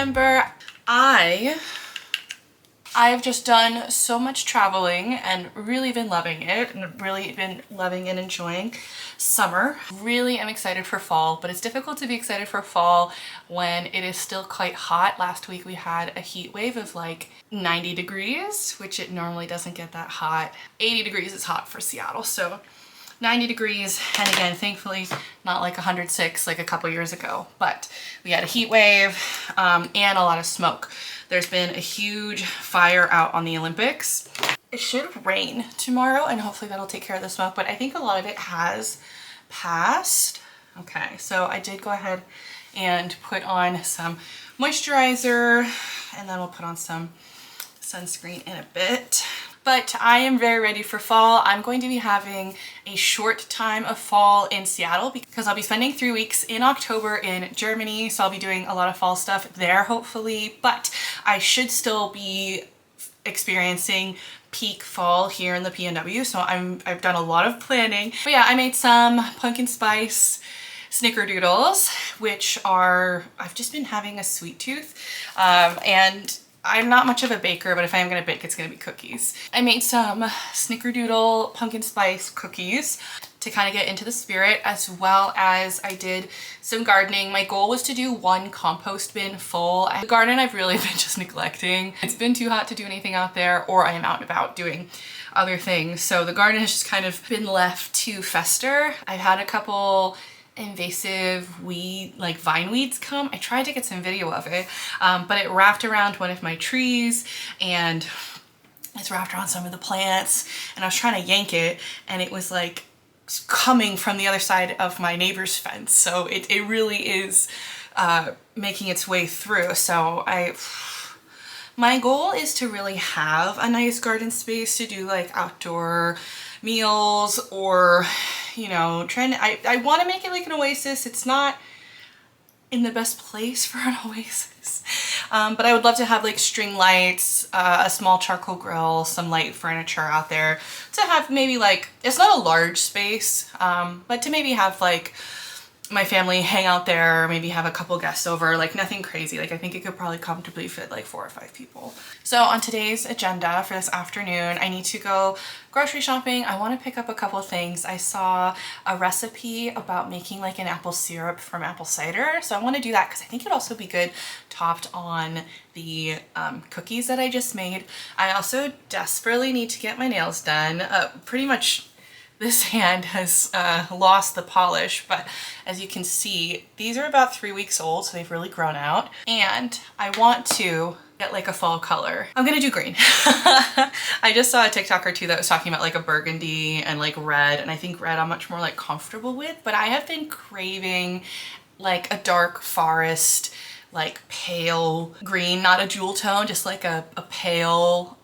September. I've just done so much traveling and really been loving it, and really been loving and enjoying summer. Really am excited for fall, but it's difficult to be excited for fall when it is still quite hot. Last week we had a heat wave of like 90 degrees, which it normally doesn't get that hot. 80 degrees is hot for Seattle, so 90 degrees, and again, thankfully not like 106 like a couple years ago, but we had a heat wave and a lot of smoke. There's been a huge fire out on the Olympics. It should rain tomorrow, and hopefully that'll take care of the smoke, but I think a lot of it has passed. Okay, so I did go ahead and put on some moisturizer, and then we'll put on some sunscreen in a bit. But I am very ready for fall. I'm going to be having a short time of fall in Seattle because I'll be spending 3 weeks in October in Germany. So I'll be doing a lot of fall stuff there, hopefully, but I should still be experiencing peak fall here in the PNW. So I've done a lot of planning. But yeah, I made some pumpkin spice snickerdoodles, which are, I've just been having a sweet tooth, and I'm not much of a baker, but if I am gonna bake, it's gonna be cookies. I made some snickerdoodle pumpkin spice cookies to kind of get into the spirit, as well as I did some gardening. My goal was to do 1 compost bin full. The garden I've really been just neglecting. It's been too hot to do anything out there, or I am out and about doing other things. So the garden has just kind of been left to fester. I've had a couple invasive weed, like vine weeds come. I tried to get some video of it, but it wrapped around one of my trees, and it's wrapped around some of the plants, and I was trying to yank it, and it was like coming from the other side of my neighbor's fence. So it really is making its way through. So my goal is to really have a nice garden space to do like outdoor meals, or you know, I want to make it like an oasis. It's not in the best place for an oasis, but I would love to have like string lights, a small charcoal grill, some light furniture out there to have maybe like, it's not a large space, but to maybe have like my family hang out there, maybe have a couple guests over, like nothing crazy. Like I think it could probably comfortably fit like 4 or 5 people. So on today's agenda for this afternoon, I need to go grocery shopping. I want to pick up a couple of things. I saw a recipe about making like an apple syrup from apple cider. So I want to do that because I think it'd also be good topped on the cookies that I just made. I also desperately need to get my nails done. Pretty much this hand has lost the polish, but as you can see, these are about 3 weeks old, so they've really grown out. And I want to get like a fall color. I'm gonna do green. I just saw a TikTok or two that was talking about like a burgundy and like red, and I think red I'm much more like comfortable with, but I have been craving like a dark forest, like pale green, not a jewel tone, just like a pale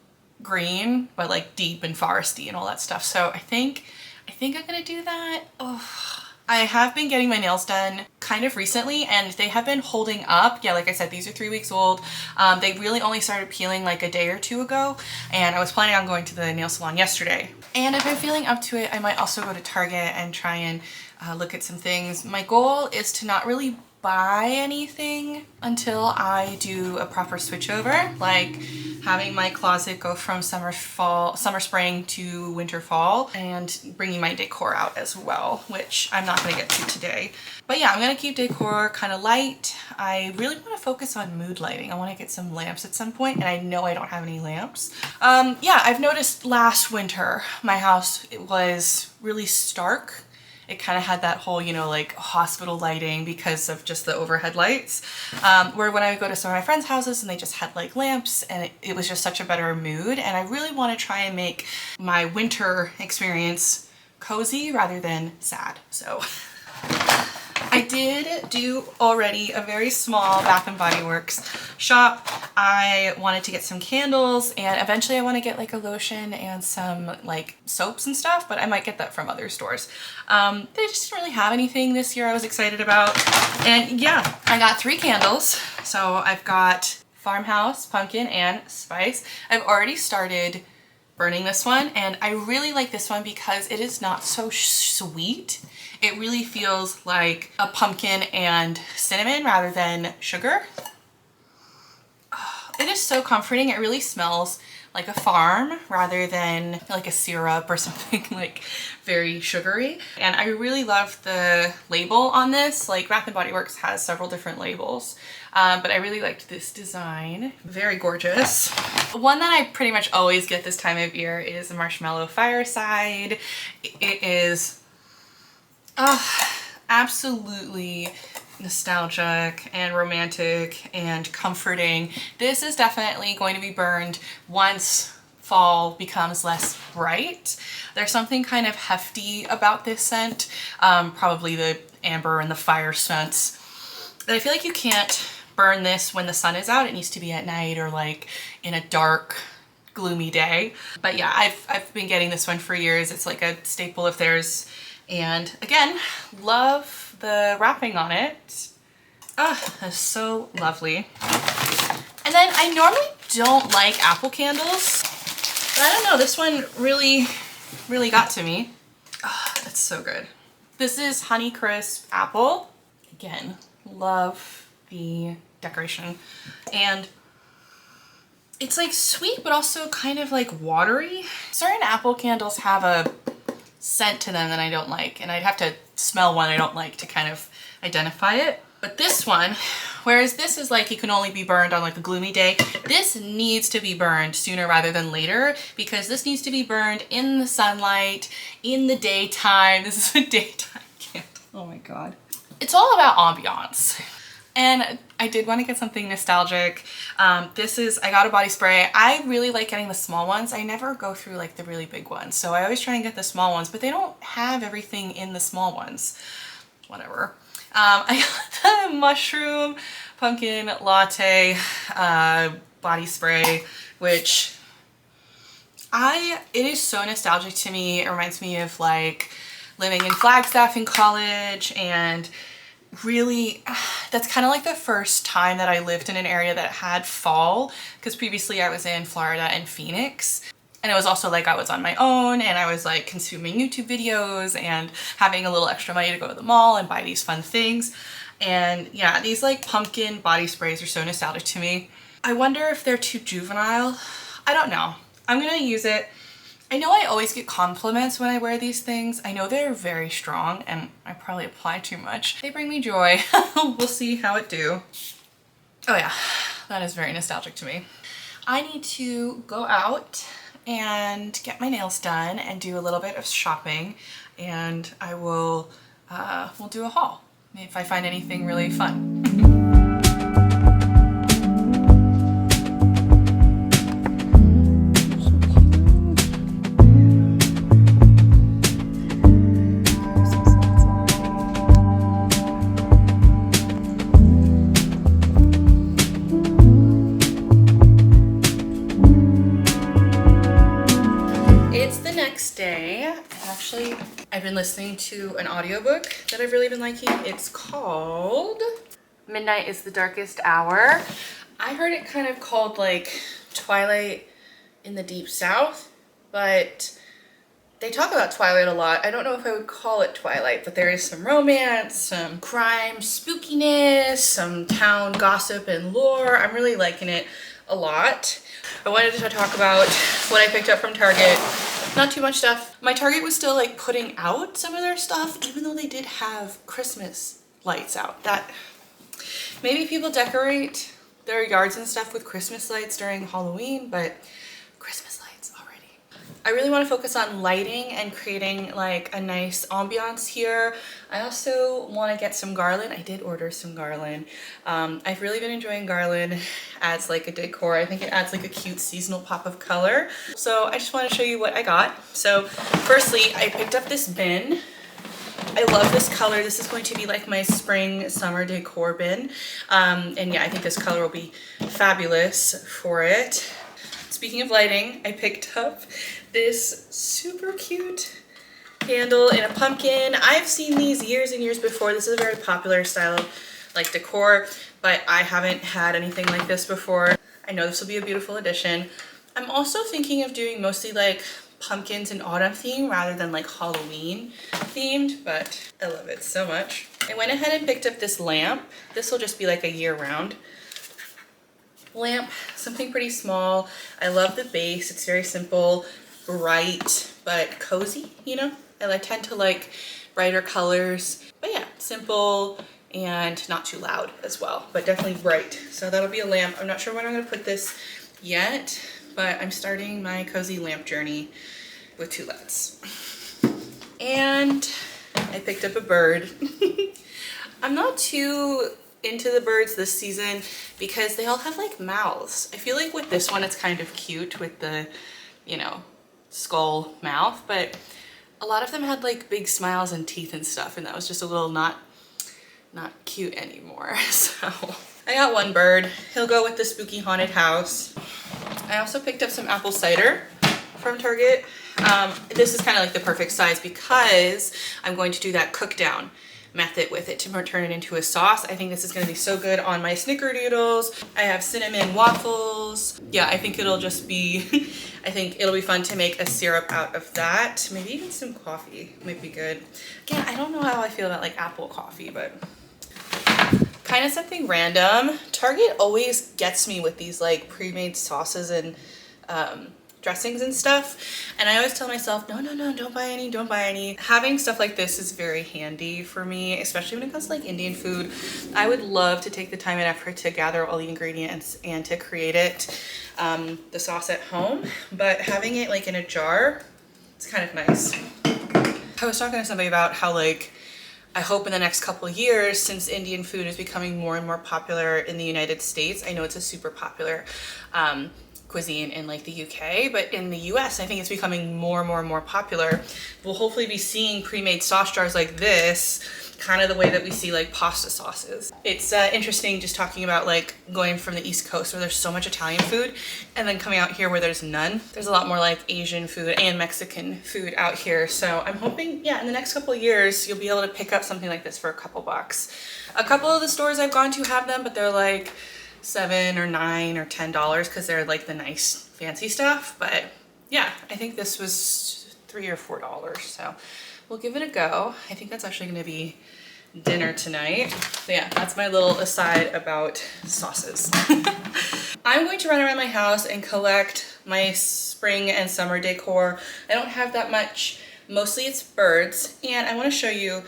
green, but like deep and foresty and all that stuff. So I think I'm gonna do that. Oh, I have been getting my nails done kind of recently, and they have been holding up. Yeah, like I said, these are 3 weeks old. They really only started peeling like a day or 2 ago, and I was planning on going to the nail salon yesterday. And if I'm feeling up to it, I might also go to Target and try and look at some things. My goal is to not really buy anything until I do a proper switchover, like having my closet go from summer spring to winter fall, and bringing my decor out as well, which I'm not going to get to today. But yeah, I'm going to keep decor kind of light. I really want to focus on mood lighting. I want to get some lamps at some point, and I know I don't have any lamps. Yeah, I've noticed last winter my house, it was really stark. It kind of had that whole, you know, like hospital lighting because of just the overhead lights. Where when I would go to some of my friends' houses and they just had like lamps, and it was just such a better mood. And I really want to try and make my winter experience cozy rather than sad. So I did do already a very small Bath and Body Works shop. I wanted to get some candles, and eventually I want to get like a lotion and some like soaps and stuff, but I might get that from other stores. They just didn't really have anything this year I was excited about. And yeah, I got 3 candles. So I've got Farmhouse, Pumpkin, and Spice. I've already started burning this one, and I really like this one because it is not so sweet. It really feels like a pumpkin and cinnamon rather than sugar. It is so comforting. It really smells like a farm rather than like a syrup or something like very sugary. And I really love the label on this. Like Bath & Body Works has several different labels, but I really liked this design. Very gorgeous. One that I pretty much always get this time of year is the Marshmallow Fireside. It is absolutely nostalgic and romantic and comforting. This is definitely going to be burned once fall becomes less bright. There's something kind of hefty about this scent, probably the amber and the fire scents. And I feel like you can't burn this when the sun is out. It needs to be at night or like in a dark, gloomy day. But yeah, I've been getting this one for years. It's like a staple of theirs. And again, love the wrapping on it. That's so lovely. And then I normally don't like apple candles, but I don't know, this one really got to me. That's so good. This is Honeycrisp Apple. Again, love the decoration. And it's like sweet, but also kind of like watery. Certain apple candles have a scent to them that I don't like, and I'd have to smell one I don't like to kind of identify it. But this one, whereas this is like you can only be burned on like a gloomy day, this needs to be burned sooner rather than later, because this needs to be burned in the sunlight, in the daytime. This is a daytime candle. Oh my God. It's all about ambiance. And I did want to get something nostalgic. I got a body spray. I really like getting the small ones. I never go through like the really big ones. So I always try and get the small ones, but they don't have everything in the small ones. Whatever. I got the Mushroom Pumpkin Latte body spray, which it is so nostalgic to me. It reminds me of like living in Flagstaff in college, and really that's kind of like the first time that I lived in an area that had fall, because previously I was in Florida and Phoenix, and it was also like I was on my own and I was like consuming YouTube videos and having a little extra money to go to the mall and buy these fun things. And yeah, these like pumpkin body sprays are so nostalgic to me. I wonder if they're too juvenile. I don't know. I'm gonna use it. I know I always get compliments when I wear these things. I know they're very strong and I probably apply too much. They bring me joy. We'll see how it do. Oh yeah, that is very nostalgic to me. I need to go out and get my nails done and do a little bit of shopping, and I will we'll do a haul if I find anything really fun. I've been listening to an audiobook that I've really been liking. It's called Midnight is the Darkest Hour. I heard it kind of called like Twilight in the Deep South, but they talk about Twilight a lot. I don't know if I would call it Twilight, but there is some romance, some crime, spookiness, some town gossip and lore. I'm really liking it a lot. I wanted to talk about what I picked up from Target. Not too much stuff. My Target was still like putting out some of their stuff, even though they did have Christmas lights out. That maybe people decorate their yards and stuff with Christmas lights during Halloween, but Christmas lights already. I really want to focus on lighting and creating like a nice ambiance here. I also want to get some garland. I did order some garland. I've really been enjoying garland as like a decor. I think it adds like a cute seasonal pop of color. So I just want to show you what I got. So firstly, I picked up this bin. I love this color. This is going to be like my spring summer decor bin. And yeah, I think this color will be fabulous for it. Speaking of lighting, I picked up this super cute candle in a pumpkin. I've seen these years and years before. This is a very popular style of like decor, but I haven't had anything like this before. I know this will be a beautiful addition. I'm also thinking of doing mostly like pumpkins and autumn theme rather than like Halloween themed, but I love it so much. I went ahead and picked up this lamp. This will just be like a year round lamp, something pretty small. I love the base. It's very simple, bright, but cozy, you know? I tend to like brighter colors, but yeah, simple and not too loud as well, but definitely bright. So that'll be a lamp. I'm not sure when I'm gonna put this yet, but I'm starting my cozy lamp journey with 2 LEDs. And I picked up a bird. I'm not too into the birds this season because they all have like mouths. I feel like with this one it's kind of cute with the, you know, skull mouth, but a lot of them had like big smiles and teeth and stuff, and that was just a little not cute anymore. So I got one bird. He'll go with the spooky haunted house. I also picked up some apple cider from Target. This is kind of like the perfect size because I'm going to do that cook down method with it to turn it into a sauce. I think this is going to be so good on my snickerdoodles. I have cinnamon waffles. Yeah, I think it'll just be, I think it'll be fun to make a syrup out of that. Maybe even some coffee might be good. Again, I don't know how I feel about like apple coffee, but kind of something random. Target always gets me with these like pre-made sauces and dressings and stuff, and I always tell myself no, don't buy any. Having stuff like this is very handy for me, especially when it comes to like Indian food. I would love to take the time and effort to gather all the ingredients and to create it, the sauce at home, but having it like in a jar, it's kind of nice. I was talking to somebody about how like I hope in the next couple of years, since Indian food is becoming more and more popular in the United States, I know it's a super popular cuisine in like the UK, but in the US I think it's becoming more and more popular. We'll hopefully be seeing pre-made sauce jars like this, kind of the way that we see like pasta sauces. It's interesting just talking about like going from the East Coast where there's so much Italian food and then coming out here where there's none. There's a lot more like Asian food and Mexican food out here. So I'm hoping, yeah, in the next couple of years, you'll be able to pick up something like this for a couple bucks. A couple of the stores I've gone to have them, but they're like $7 or $9 or $10 because they're like the nice fancy stuff. But yeah, I think this was $3 or $4, so we'll give it a go. I think that's actually going to be dinner tonight. So yeah, that's my little aside about sauces. I'm going to run around my house and collect my spring and summer decor. I don't have that much. Mostly it's birds, and I want to show you,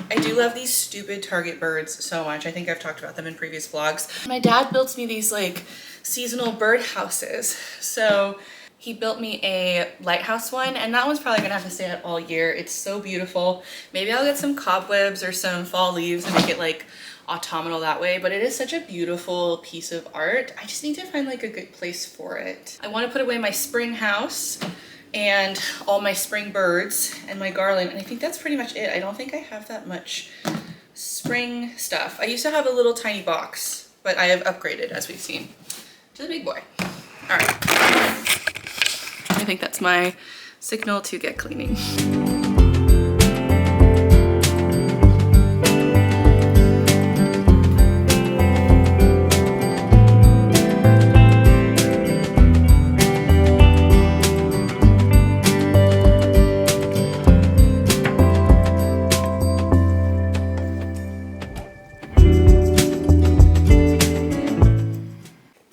I do love these stupid Target birds so much. I think I've talked about them in previous vlogs. My dad built me these like seasonal bird houses. So he built me a lighthouse one, and that one's probably gonna have to stay out all year. It's so beautiful. Maybe I'll get some cobwebs or some fall leaves and make it like autumnal that way, but it is such a beautiful piece of art. I just need to find like a good place for it. I want to put away my spring house and all my spring birds and my garland, and I think that's pretty much it. I don't think I have that much spring stuff. I used to have a little tiny box, but I have upgraded, as we've seen, to the big boy. All right, I think that's my signal to get cleaning.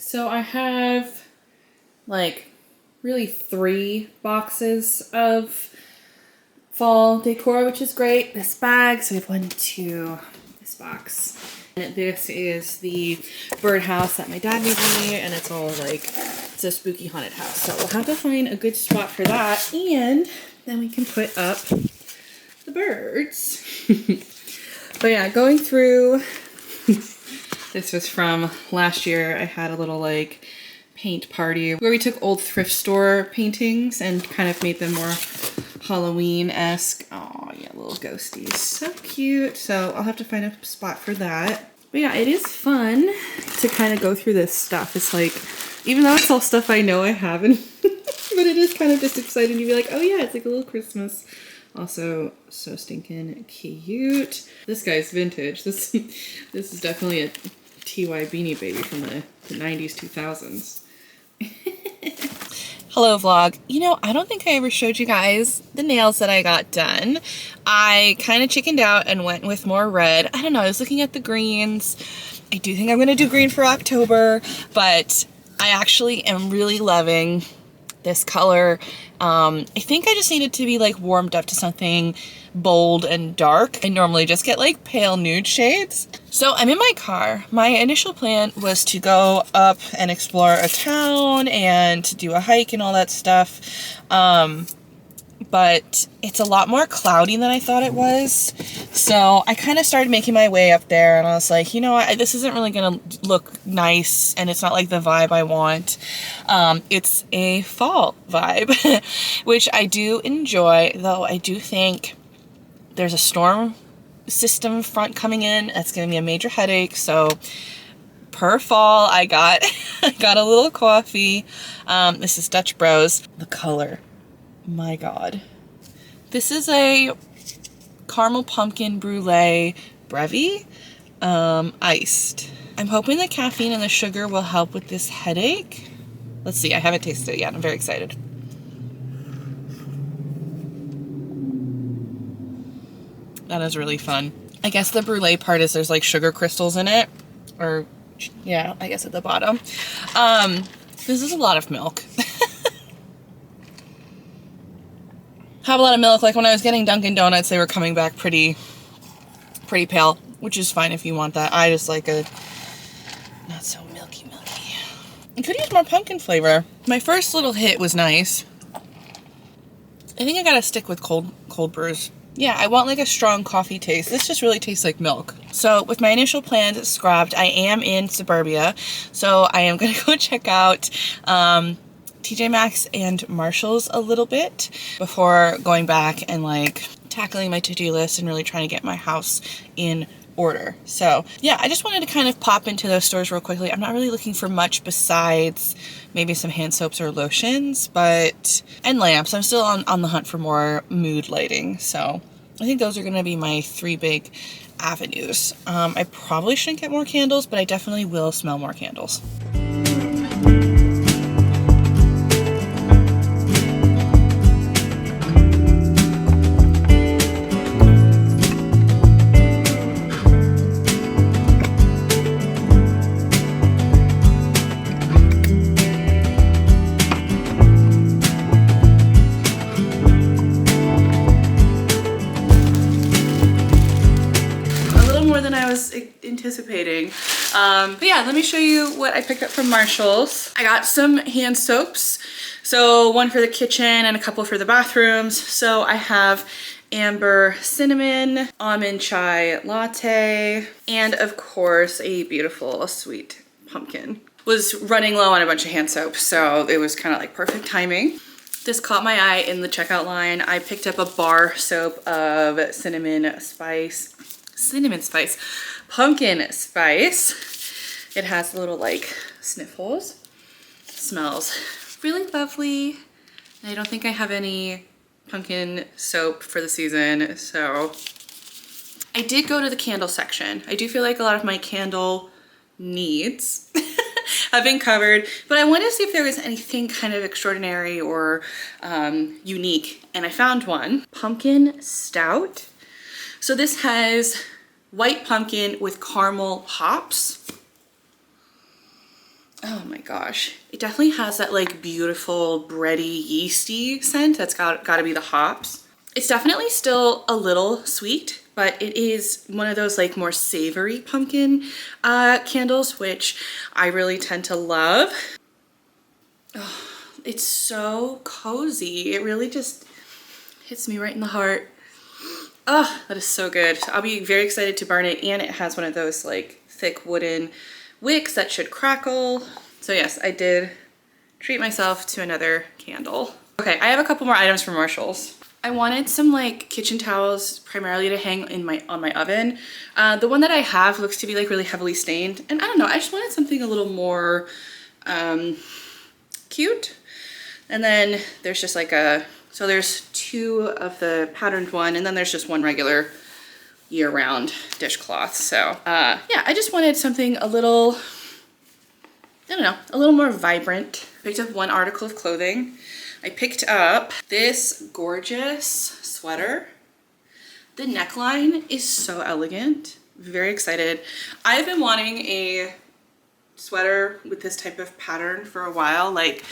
So I have like really 3 boxes of fall decor, which is great. This bag, so we have 1, 2, this box. And this is the birdhouse that my dad made me, and it's all like, it's a spooky haunted house. So we'll have to find a good spot for that, and then we can put up the birds. But yeah, going through, this was from last year. I had a little like paint party where we took old thrift store paintings and kind of made them more Halloween-esque. Oh yeah, little ghosties. So cute. So I'll have to find a spot for that. But yeah, it is fun to kind of go through this stuff. It's like, even though it's all stuff I know I haven't, but it is kind of just exciting to be like, oh yeah, it's like a little Christmas. Also, so stinking cute. This guy's vintage. This is definitely a TY Beanie Baby from the 90s, 2000s. Hello vlog. You know, I don't think I ever showed you guys the nails that I got done. I kind of chickened out and went with more red. I don't know, I was looking at the greens. I do think I'm going to do green for October, but I actually am really loving this color. I think I just needed to be like warmed up to something bold and dark. I normally just get like pale nude shades. So I'm in my car. My initial plan was to go up and explore a town and to do a hike and all that stuff. But it's a lot more cloudy than I thought it was. So I kind of started making my way up there and I was like, you know what, this isn't really gonna look nice and it's not like the vibe I want. It's a fall vibe, which I do enjoy, though I do think there's a storm system front coming in. That's gonna be a major headache. So per fall, I got I got a little coffee. This is Dutch Bros. The color, my God. This is a caramel pumpkin brulee brevi, iced. I'm hoping the caffeine and the sugar will help with this headache. Let's see, I haven't tasted it yet. I'm very excited. That is really fun. I guess the brulee part is there's like sugar crystals in it, or yeah, I guess at the bottom. This is a lot of milk. Have a lot of milk. Like when I was getting Dunkin' Donuts, they were coming back pretty pale, which is fine if you want that. I just like a not so milky. I could use more pumpkin flavor. My first little hit was nice. I think I gotta stick with cold brews. Yeah, I want like a strong coffee taste. This just really tastes like milk. So with my initial plans scrapped, I am in suburbia. So I am gonna go check out TJ Maxx and Marshall's a little bit before going back and like tackling my to-do list and really trying to get my house in order. So yeah, I just wanted to kind of pop into those stores real quickly. I'm not really looking for much besides maybe some hand soaps or lotions, and lamps. I'm still on the hunt for more mood lighting. So I think those are gonna be my three big avenues. I probably shouldn't get more candles, but I definitely will smell more candles. Anticipating. But yeah, let me show you what I picked up from Marshall's. I got some hand soaps. So one for the kitchen and a couple for the bathrooms. So I have amber cinnamon, almond chai latte, and of course a beautiful sweet pumpkin. Was running low on a bunch of hand soap, so it was kind of like perfect timing. This caught my eye in the checkout line. I picked up a bar soap of cinnamon spice, pumpkin spice. It has little like sniffles. Smells really lovely. I don't think I have any pumpkin soap for the season, so I did go to the candle section. I do feel like a lot of my candle needs have been covered, but I wanted to see if there was anything kind of extraordinary or unique, and I found one. Pumpkin stout. So this has white pumpkin with caramel hops. Oh my gosh. It definitely has that like beautiful bready yeasty scent. That's gotta be the hops. It's definitely still a little sweet, but it is one of those like more savory pumpkin candles, which I really tend to love. Oh, it's so cozy. It really just hits me right in the heart. Oh, that is so good. So I'll be very excited to burn it, and it has one of those like thick wooden wicks that should crackle. So yes, I did treat myself to another candle. Okay, I have a couple more items from Marshall's. I wanted some like kitchen towels primarily to hang in on my oven. The one that I have looks to be like really heavily stained, and I don't know, I just wanted something a little more cute. And then there's just like so there's two of the patterned one, and then there's just one regular year-round dishcloth. So yeah, I just wanted something a little, I don't know, a little more vibrant. picked up one article of clothing. I picked up this gorgeous sweater. The neckline is so elegant. Very excited. I've been wanting a sweater with this type of pattern for a while, like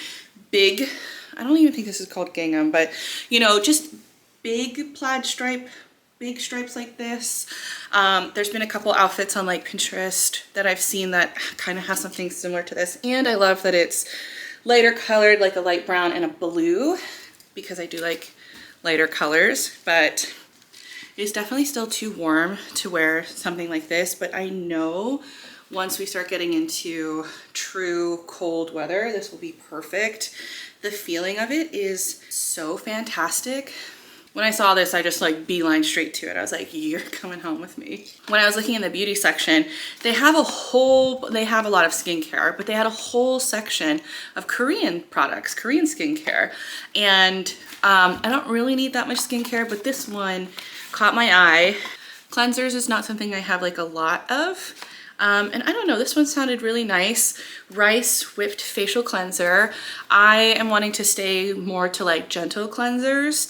big, I don't even think this is called gingham, but you know, just big plaid stripe, big stripes like this. There's been a couple outfits on like Pinterest that I've seen that kind of have something similar to this. And I love that it's lighter colored, like a light brown and a blue, because I do like lighter colors, but it's definitely still too warm to wear something like this. But I know once we start getting into true cold weather, this will be perfect. The feeling of it is so fantastic. When I saw this, I just like beeline straight to it. I was like, you're coming home with me. When I was looking in the beauty section, they have a lot of skincare, but they had a whole section of Korean products, Korean skincare. And I don't really need that much skincare, but this one caught my eye. Cleansers is not something I have like a lot of. And I don't know, this one sounded really nice. Rice whipped facial cleanser. I am wanting to stay more to like gentle cleansers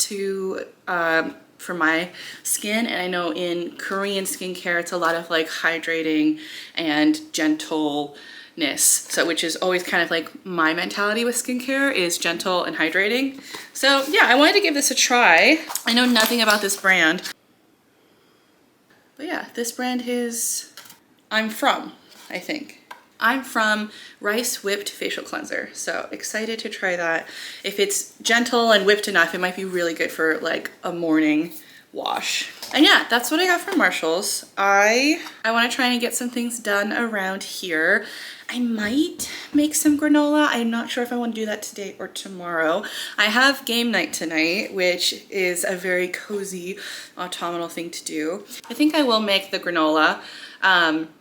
for my skin. And I know in Korean skincare, it's a lot of like hydrating and gentleness. So, which is always kind of like my mentality with skincare, is gentle and hydrating. So yeah, I wanted to give this a try. I know nothing about this brand, but yeah, this brand is I'm from Rice Whipped Facial Cleanser. So excited to try that. If it's gentle and whipped enough, it might be really good for like a morning wash. And yeah, that's what I got from Marshall's. I want to try and get some things done around here. I might make some granola. I'm not sure if I want to do that today or tomorrow. I have game night tonight, which is a very cozy autumnal thing to do. I think I will make the granola.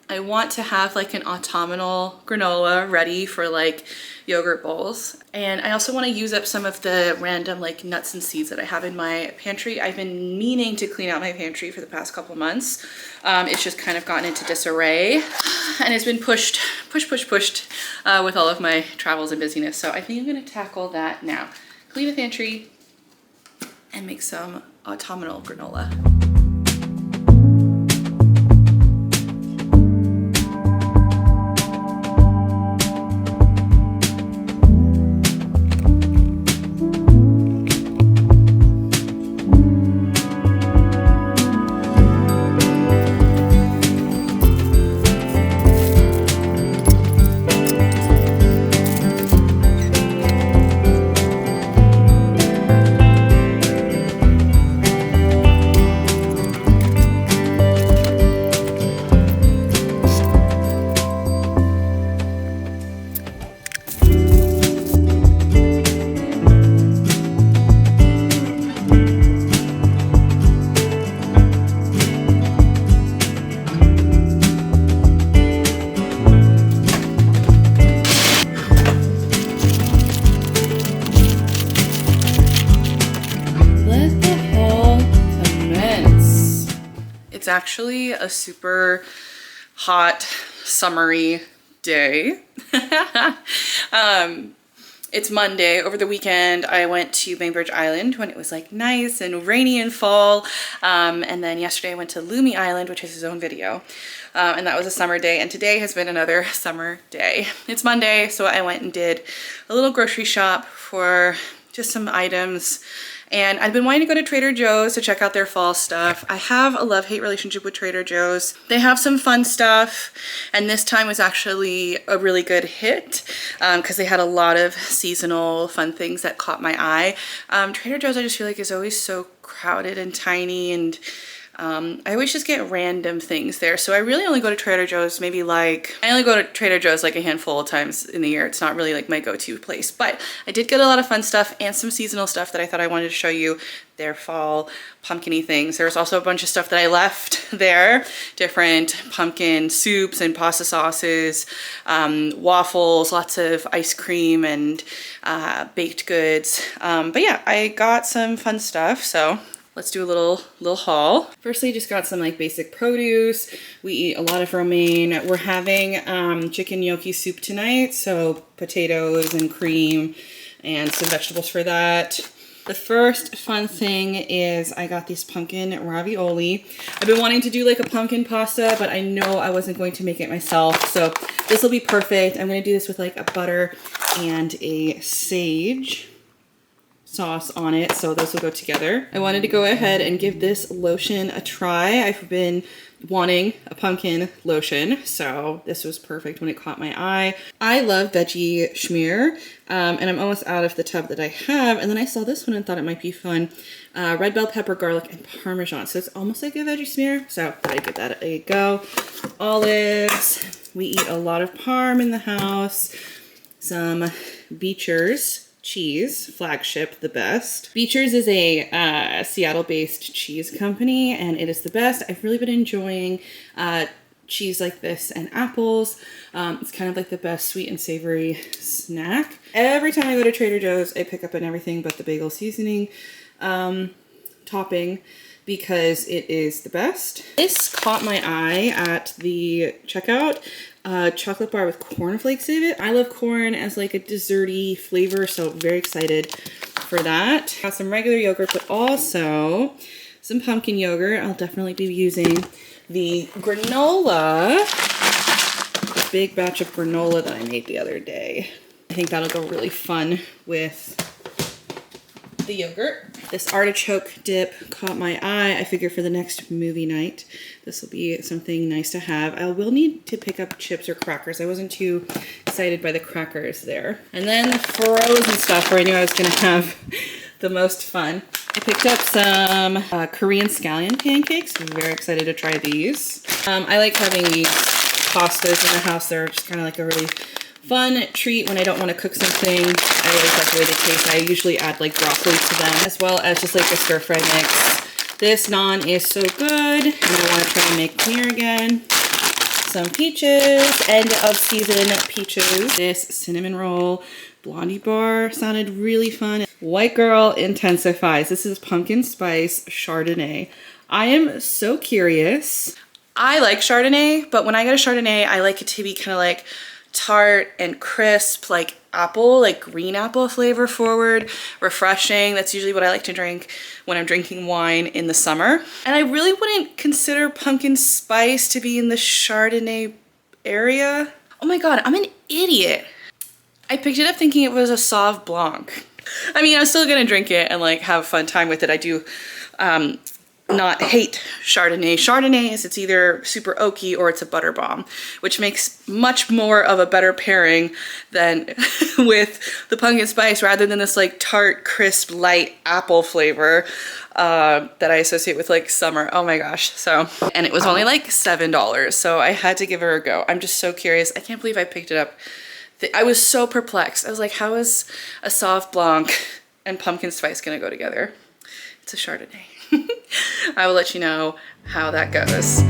I want to have like an autumnal granola ready for like yogurt bowls. And I also want to use up some of the random like nuts and seeds that I have in my pantry. I've been meaning to clean out my pantry for the past couple months. It's just kind of gotten into disarray and it's been pushed with all of my travels and busyness. So I think I'm going to tackle that now. Clean the pantry and make some autumnal granola. It's actually a super hot, summery day. It's Monday. Over the weekend, I went to Bainbridge Island when it was like nice and rainy in fall. And then yesterday I went to Lumi Island, which has its own video. And that was a summer day. And today has been another summer day. It's Monday, so I went and did a little grocery shop for just some items. And I've been wanting to go to Trader Joe's to check out their fall stuff. I have a love-hate relationship with Trader Joe's. They have some fun stuff, and this time was actually a really good hit because they had a lot of seasonal fun things that caught my eye. Trader Joe's I just feel like is always so crowded and tiny, and I always just get random things there. So I really only go to Trader Joe's maybe like, I only go to Trader Joe's like a handful of times in the year. It's not really like my go-to place, but I did get a lot of fun stuff and some seasonal stuff that I thought I wanted to show you, their fall pumpkin-y things. There's also a bunch of stuff that I left there, different pumpkin soups and pasta sauces, waffles, lots of ice cream and baked goods. But yeah, I got some fun stuff. So let's do a little haul. Firstly, just got some like basic produce. We eat a lot of romaine. We're having chicken gnocchi soup tonight, so potatoes and cream and some vegetables for that. The first fun thing is I got these pumpkin ravioli. I've been wanting to do like a pumpkin pasta, but I know I wasn't going to make it myself, so this will be perfect. I'm gonna do this with like a butter and a sage sauce on it, so those will go together. I wanted to go ahead and give this lotion a try. I've been wanting a pumpkin lotion, so this was perfect when it caught my eye. I love veggie schmear, and I'm almost out of the tub that I have, and then I saw this one and thought it might be fun. Red bell pepper, garlic, and Parmesan, so it's almost like a veggie smear, so I give that a go. Olives, we eat a lot of parm in the house. Some Beecher's cheese, flagship, the best. Beecher's is a Seattle-based cheese company, and it is the best. I've really been enjoying cheese like this and apples. It's kind of like the best sweet and savory snack. Every time I go to Trader Joe's, I pick up an everything but the bagel seasoning topping because it is the best. This caught my eye at the checkout. Chocolate bar with cornflakes in it. I love corn as like a desserty flavor, so very excited for that. Got some regular yogurt, but also some pumpkin yogurt. I'll definitely be using the granola, the big batch of granola that I made the other day. I think that'll go really fun with the yogurt. This artichoke dip caught my eye. I figure for the next movie night, this will be something nice to have. I will need to pick up chips or crackers. I wasn't too excited by the crackers there. And then the frozen stuff where I knew I was gonna have the most fun. I picked up some Korean scallion pancakes. I'm very excited to try these. I like having these pastas in the house. They're just kind of like a really fun treat when I don't want to cook something. I always like the way they taste. I usually add like broccoli to them, as well as just like a stir fry mix. This naan is so good, and I want to try and make paneer again. Some peaches, end of season peaches. This cinnamon roll blondie bar sounded really fun. White Girl Intensifies. This is pumpkin spice Chardonnay. I am so curious. I like Chardonnay, but when I get a Chardonnay, I like it to be kind of like tart and crisp, like apple, like green apple flavor forward, refreshing. That's usually what I like to drink when I'm drinking wine in the summer. And I really wouldn't consider pumpkin spice to be in the Chardonnay area. Oh my God, I'm an idiot. I picked it up thinking it was a Sauv Blanc. I mean, I'm still gonna drink it and like have a fun time with it. I do not hate Chardonnay. Chardonnay is it's either super oaky or it's a butter bomb, which makes much more of a better pairing than with the pumpkin spice rather than this like tart, crisp, light apple flavor that I associate with like summer. Oh my gosh. So, and it was only like $7, so I had to give her a go. I'm just so curious. I can't believe I picked it up. I was so perplexed. I was like, how is a Sauv Blanc and pumpkin spice gonna go together? It's a Chardonnay. I will let you know how that goes.